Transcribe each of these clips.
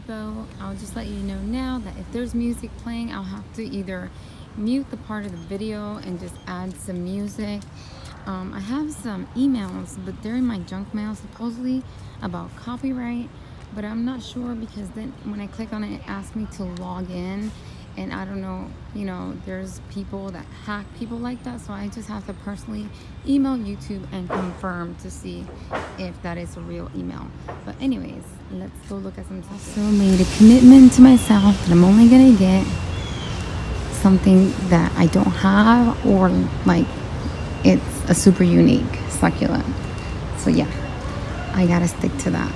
go, I'll just let you know now that if there's music playing, I'll have to either mute the part of the video and just add some music. I have some emails, but they're in my junk mail supposedly about copyright, but I'm not sure because then when I click on it, it asks me to log in, and I don't know, there's people that hack people like that, so I just have to personally email YouTube and confirm to see if that is a real email. But anyways, let's go look at some stuff. So made a commitment to myself that I'm only gonna get something that I don't have, or like it's a super unique succulent. So yeah, I gotta stick to that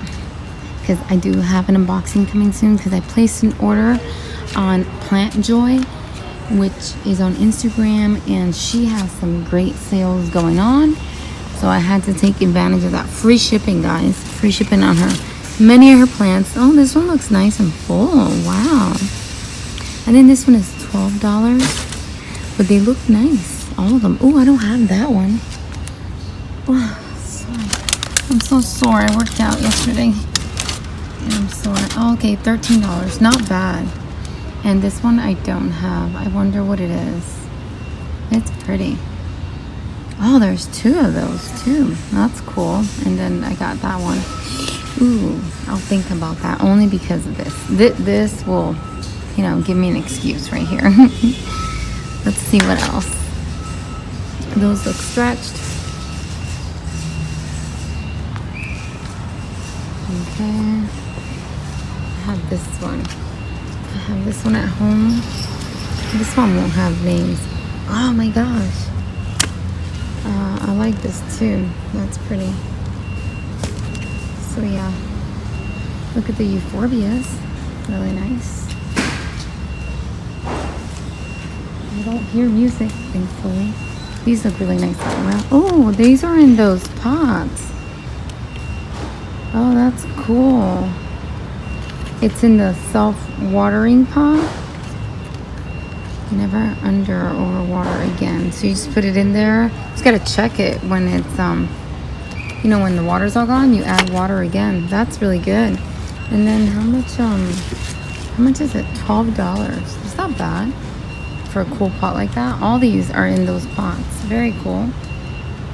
because I do have an unboxing coming soon, because I placed an order on Plant Joy, which is on Instagram, and she has some great sales going on, so I had to take advantage of that. Free shipping, guys, free shipping on many of her plants. Oh, this one looks nice and full. Wow. And then this one is $12, but they look nice, all of them. Oh, I don't have that one. Oh, sorry. I'm so sore. I worked out yesterday and I'm sore. Oh, okay, $13, not bad. And this one I don't have. I wonder what it is. It's pretty. Oh, there's two of those too. That's cool. And then I got that one. Ooh, I'll think about that only because of this. This will, give me an excuse right here. Let's see what else. Those look stretched. Okay. I have this one. I have this one at home. This one won't have names. Oh my gosh. I like this too. That's pretty. So yeah. Look at the euphorbias. Really nice. I don't hear music, thankfully. These look really nice all around. Oh, these are in those pots. Oh, that's cool. It's in the self-watering pot. Never under or over water again. So you just put it in there. You just gotta check it when it's when the water's all gone, you add water again. That's really good. And then how much is it? $12. It's not bad for a cool pot like that. All these are in those pots. Very cool.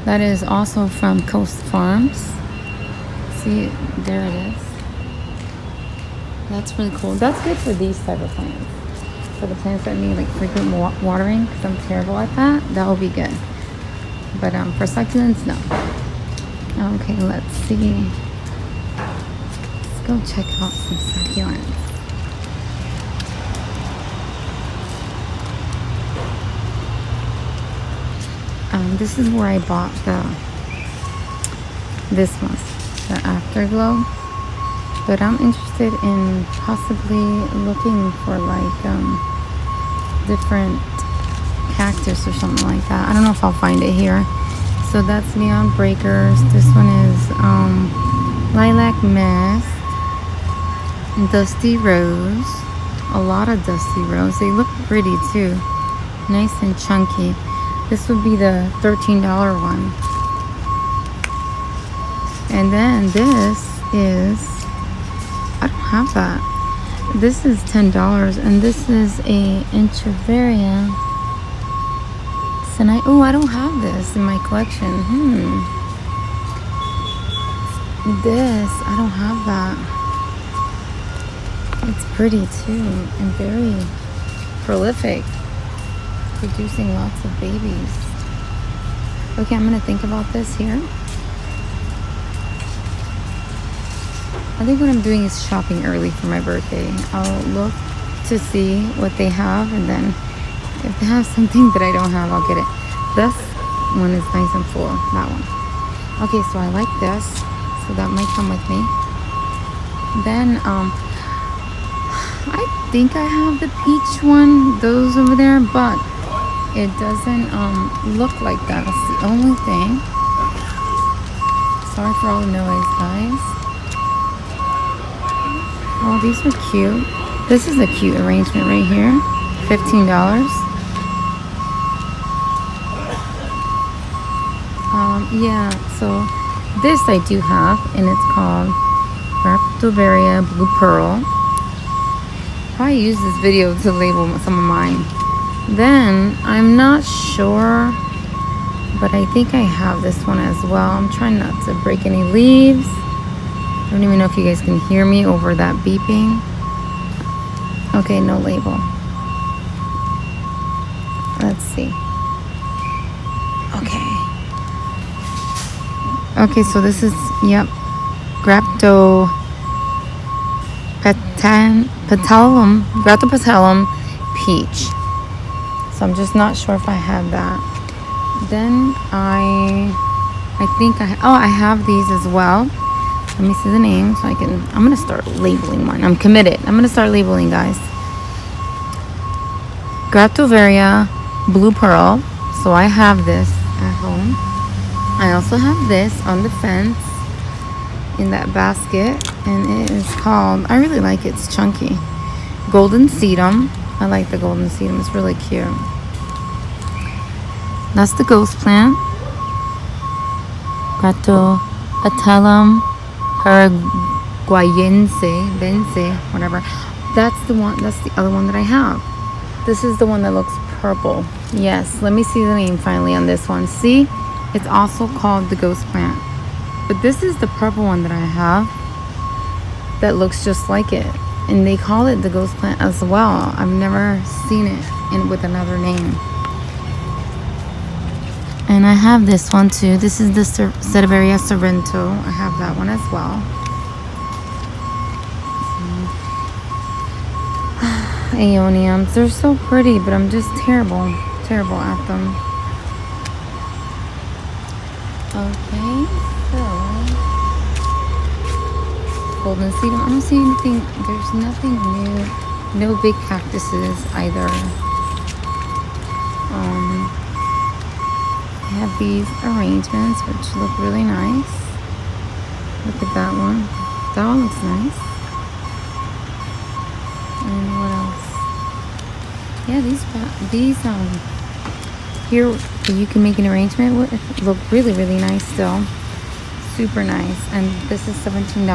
That is also from Coast Farms. See, there it is. That's really cool. That's good for these type of plants. For the plants that need like frequent watering, because I'm terrible at that. That will be good. But for succulents, no. Okay, let's see. Let's go check out some succulents. This is where I bought this one, the Afterglow. But I'm interested in possibly looking for like different cactus or something like that. I don't know if I'll find it here. So that's Neon Breakers. This one is Lilac Mist, Dusty Rose. A lot of Dusty Rose. They look pretty too. Nice and chunky. This would be the $13 one. And then this is, I don't have that. This is $10, and this is a Echeveria. Oh, I don't have this in my collection. This, I don't have that. It's pretty too, and very prolific, producing lots of babies. Okay, I'm gonna think about this here. I think what I'm doing is shopping early for my birthday. I'll look to see what they have, and then if they have something that I don't have, I'll get it. This one is nice and full, that one. Okay, so I like this, so that might come with me. Then, I think I have the peach one, those over there, but it doesn't look like that. That's the only thing. Sorry for all the noise, guys. Oh, these are cute. This is a cute arrangement right here. $15. Yeah, so this I do have, and it's called Repotting Blue Pearl. probably use this video to label some of mine. Then, I'm not sure, but I think I have this one as well. I'm trying not to break any leaves. I don't even know if you guys can hear me over that beeping. Okay, no label. Let's see. Okay, so this is, yep, Graptopetallum peach. So I'm just not sure if I have that. Then I think I have these as well. Let me see the name so I'm gonna start labeling mine. I'm committed. I'm gonna start labeling, guys. Echeveria Blue Pearl. So I have this at home. I also have this on the fence in that basket, and it is called, I really like it, it's chunky, Golden Sedum. I like the Golden Sedum, it's really cute. That's the ghost plant, Graptopetallum paraguayense, whatever. That's the other one that I have. This is the one that looks purple. Yes, let me see the name finally on this one. See? It's also called the ghost plant. But this is the purple one that I have that looks just like it. And they call it the ghost plant as well. I've never seen it with another name. And I have this one too. This is the Echeveria Sorrento. I have that one as well. Aeoniums. They're so pretty, but I'm just terrible at them. Okay, so Golden Sedum. I don't see anything. There's nothing new. No big cactuses either. I have these arrangements which look really nice. Look at that one. That one looks nice. And what else? Yeah, these here you can make an arrangement with. Look really, really nice still. Super nice. And this is $17.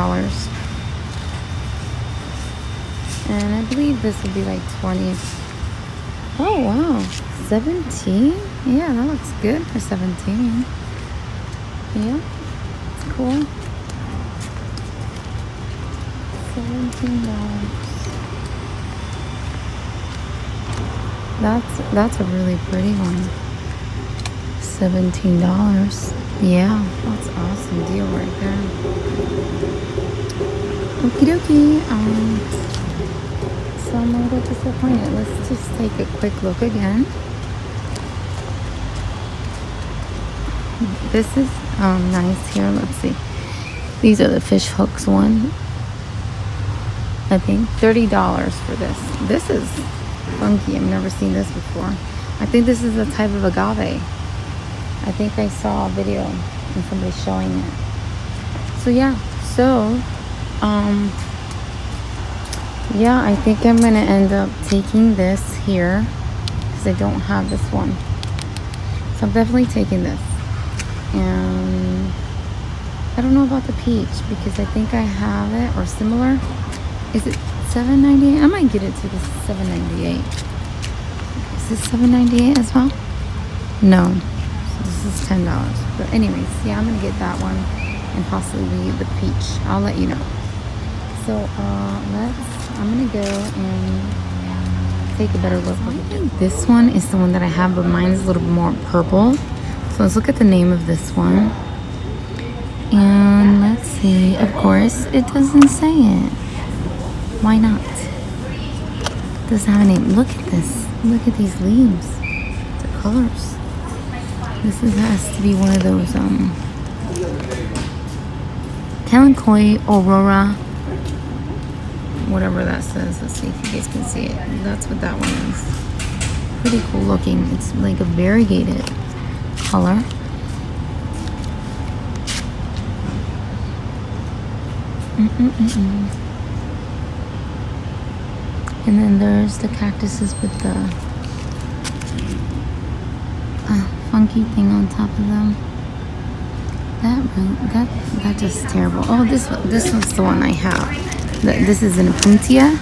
And I believe this would be like 20. Oh wow, 17? Yeah, that looks good for 17. Yeah, it's cool. $17. That's a really pretty one. $17. Yeah, that's an awesome deal right there. Okie dokie. So I'm a little disappointed. Let's just take a quick look again. This is nice here. Let's see. These are the fish hooks one. I think $30 for this. This is funky. I've never seen this before. I think this is a type of agave. I think I saw a video and somebody showing it. So yeah. Yeah, I think I'm gonna end up taking this here because I don't have this one. So I'm definitely taking this. And I don't know about the peach because I think I have it or similar. Is it $7.98? I might get it too. This is $7.98. Is this $7.98 as well? No. So this is $10. But anyways, yeah, I'm gonna get that one and possibly the peach. I'll let you know. So I'm gonna go and take a better look. I think this one is the one that I have, but mine is a little bit more purple. So let's look at the name of this one. And let's see. Of course, it doesn't say it. Why not? It doesn't have a name. Look at this. Look at these leaves. The colors. This has to be one of those Kalanchoe Aurora, whatever that says. Let's see if you guys can see it. That's what that one is. Pretty cool looking. It's like a variegated color. And then there's the cactuses with the funky thing on top of them. That just terrible. Oh, this one's the one I have. This is an Apuntia.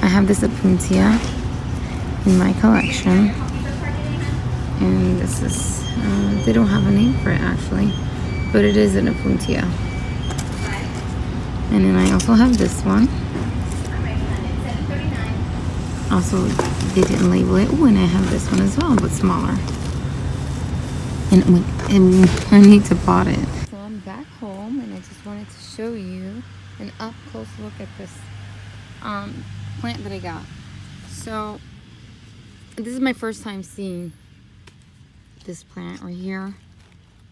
I have this Apuntia in my collection, and this is they don't have a name for it actually, but it is an Apuntia. And then I also have this one. Also, they didn't label it. Oh, and I have this one as well, but smaller. And I need to pot it. So I'm back home, and I just wanted to show you an up close look at this plant that I got. So this is my first time seeing this plant right here.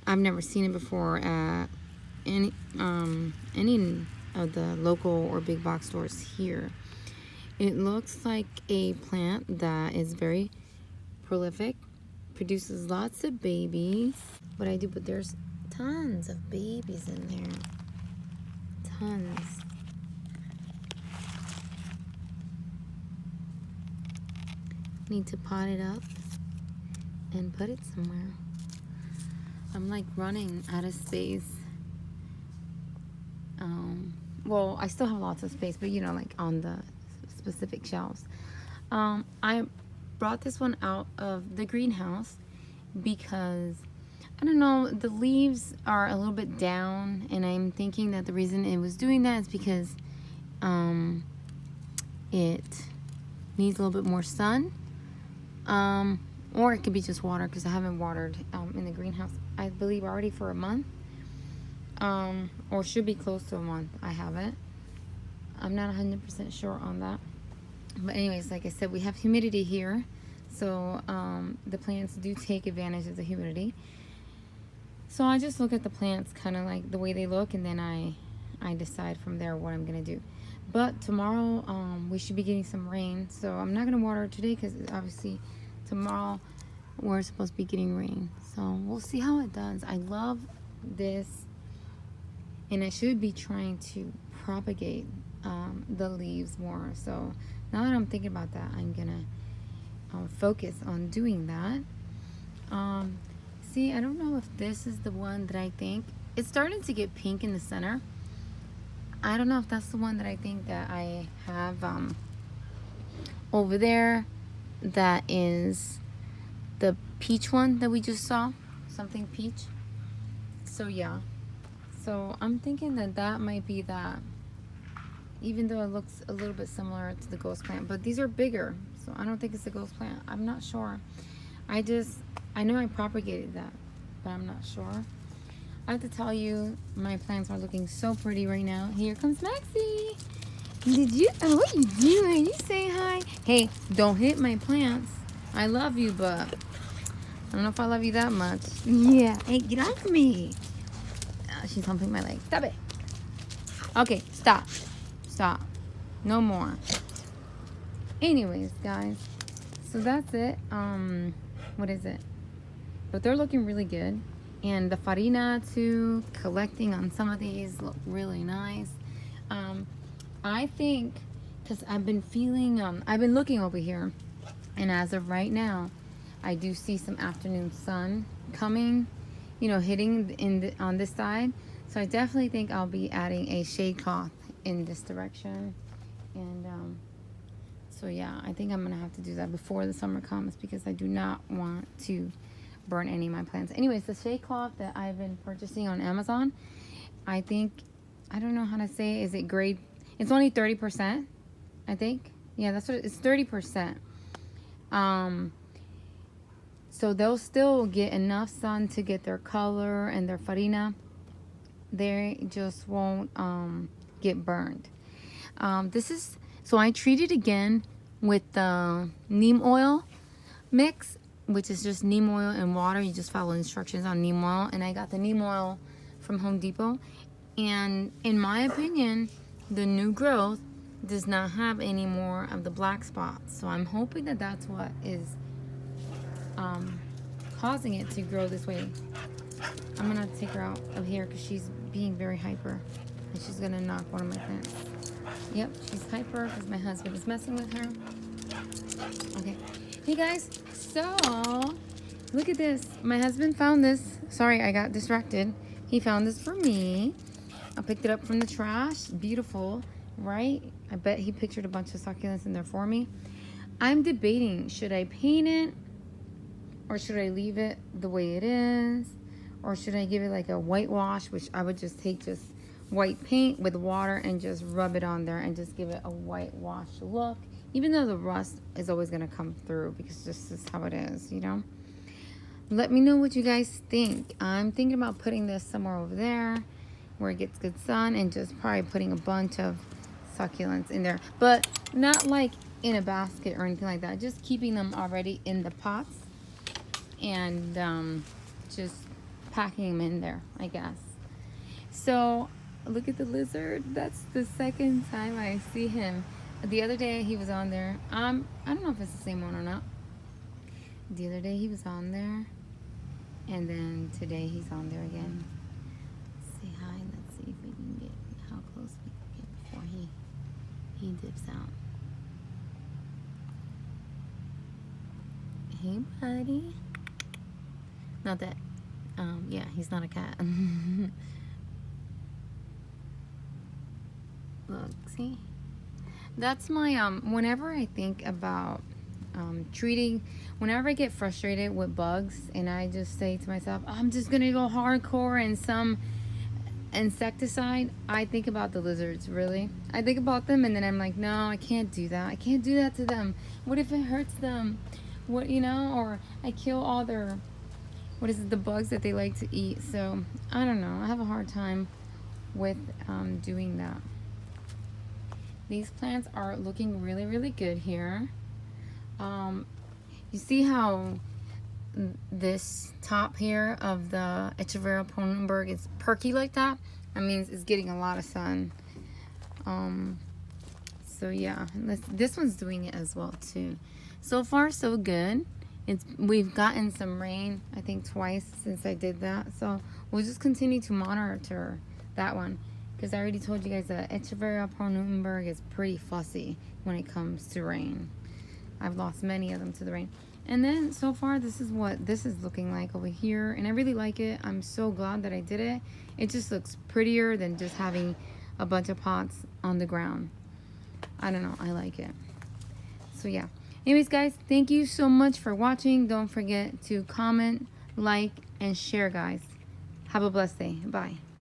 I've never seen it before at any of the local or big box stores here. It looks like a plant that is very prolific, produces lots of babies. But there's tons of babies in there. Tons. Need to pot it up and put it somewhere. I'm like running out of space. Well, I still have lots of space, but you know, like on the specific shelves. I brought this one out of the greenhouse because I don't know, the leaves are a little bit down, and I'm thinking that the reason it was doing that is because it needs a little bit more sun, or it could be just water, because I haven't watered in the greenhouse, I believe, already for a month, or should be close to a month. I haven't. I'm not 100% sure on that. But anyways, like I said, we have humidity here, so the plants do take advantage of the humidity. So I just look at the plants kind of like the way they look, and then I decide from there what I'm gonna do. But tomorrow we should be getting some rain, so I'm not gonna water it today because obviously tomorrow we're supposed to be getting rain. So we'll see how it does. I love this, and I should be trying to propagate the leaves more. So now that I'm thinking about that, I'm gonna focus on doing that. See, I don't know if this is the one that I think. It's starting to get pink in the center. I don't know if that's the one that I think that I have over there. That is the peach one that we just saw. Something peach. So yeah. So I'm thinking that that might be that. Even though it looks a little bit similar to the ghost plant. But these are bigger. So I don't think it's the ghost plant. I'm not sure. I know I propagated that, but I'm not sure. I have to tell you, my plants are looking so pretty right now. Here comes Maxie. What you doing? You say hi. Hey, don't hit my plants. I love you, but I don't know if I love you that much. Yeah. Hey, get off me. She's humping my leg. Stop it. Okay, stop. Stop. No more. Anyways, guys. So that's it. What is it? But they're looking really good. And the farina too, collecting on some of these look really nice. I think, because I've been feeling, I've been looking over here, and as of right now, I do see some afternoon sun coming, you know, hitting on this side. So I definitely think I'll be adding a shade cloth in this direction. And so yeah, I think I'm gonna have to do that before the summer comes, because I do not want to burn any of my plants. Anyways, the shade cloth that I've been purchasing on Amazon, I think, I don't know how to say it. Is it grade? It's only 30%, I think. Yeah, that's what it's 30%. So they'll still get enough sun to get their color and their farina. They just won't get burned. So I treated again with the neem oil mix, which is just neem oil and water. You just follow instructions on neem oil. And I got the neem oil from Home Depot. And in my opinion, the new growth does not have any more of the black spots. So I'm hoping that that's what is causing it to grow this way. I'm gonna have to take her out of here because she's being very hyper. And she's gonna knock one of my plants. Yep, she's hyper because my husband is messing with her. Okay. Hey guys, so look at this. My husband found this. Sorry, I got distracted. He found this for me. I picked it up from the trash. Beautiful, right? I bet he pictured a bunch of succulents in there for me. I'm debating, should I paint it or should I leave it the way it is? Or should I give it like a whitewash, which I would just take just white paint with water and just rub it on there and just give it a whitewash look. Even though the rust is always going to come through because this is how it is, you know? Let me know what you guys think. I'm thinking about putting this somewhere over there where it gets good sun and just probably putting a bunch of succulents in there. But not like in a basket or anything like that. Just keeping them already in the pots and just packing them in there, I guess. So look at the lizard. That's the second time I see him. The other day he was on there. I don't know if it's the same one or not. The other day he was on there, and then today he's on there again. Say hi. Let's see if we can get how close we can get before he dips out. Hey, buddy. Not that. Yeah, he's not a cat. Look, see? That's my, whenever I think about treating, whenever I get frustrated with bugs and I just say to myself, I'm just going to go hardcore and some insecticide, I think about the lizards, really. I think about them and then I'm like, no, I can't do that. I can't do that to them. What if it hurts them? What, you know, or I kill all their, what is it, the bugs that they like to eat. So I don't know, I have a hard time with doing that. These plants are looking really, really good here. You see how this top here of the Echeveria Ponenberg is perky like that? That means it's getting a lot of sun. So yeah, this one's doing it as well too. So far, so good. We've gotten some rain, I think twice since I did that. So we'll just continue to monitor that one. Because I already told you guys that Echeveria Ponenberg is pretty fussy when it comes to rain. I've lost many of them to the rain. And then so far, this is what this is looking like over here. And I really like it. I'm so glad that I did it. It just looks prettier than just having a bunch of pots on the ground. I don't know. I like it. So yeah. Anyways, guys, thank you so much for watching. Don't forget to comment, like, and share, guys. Have a blessed day. Bye.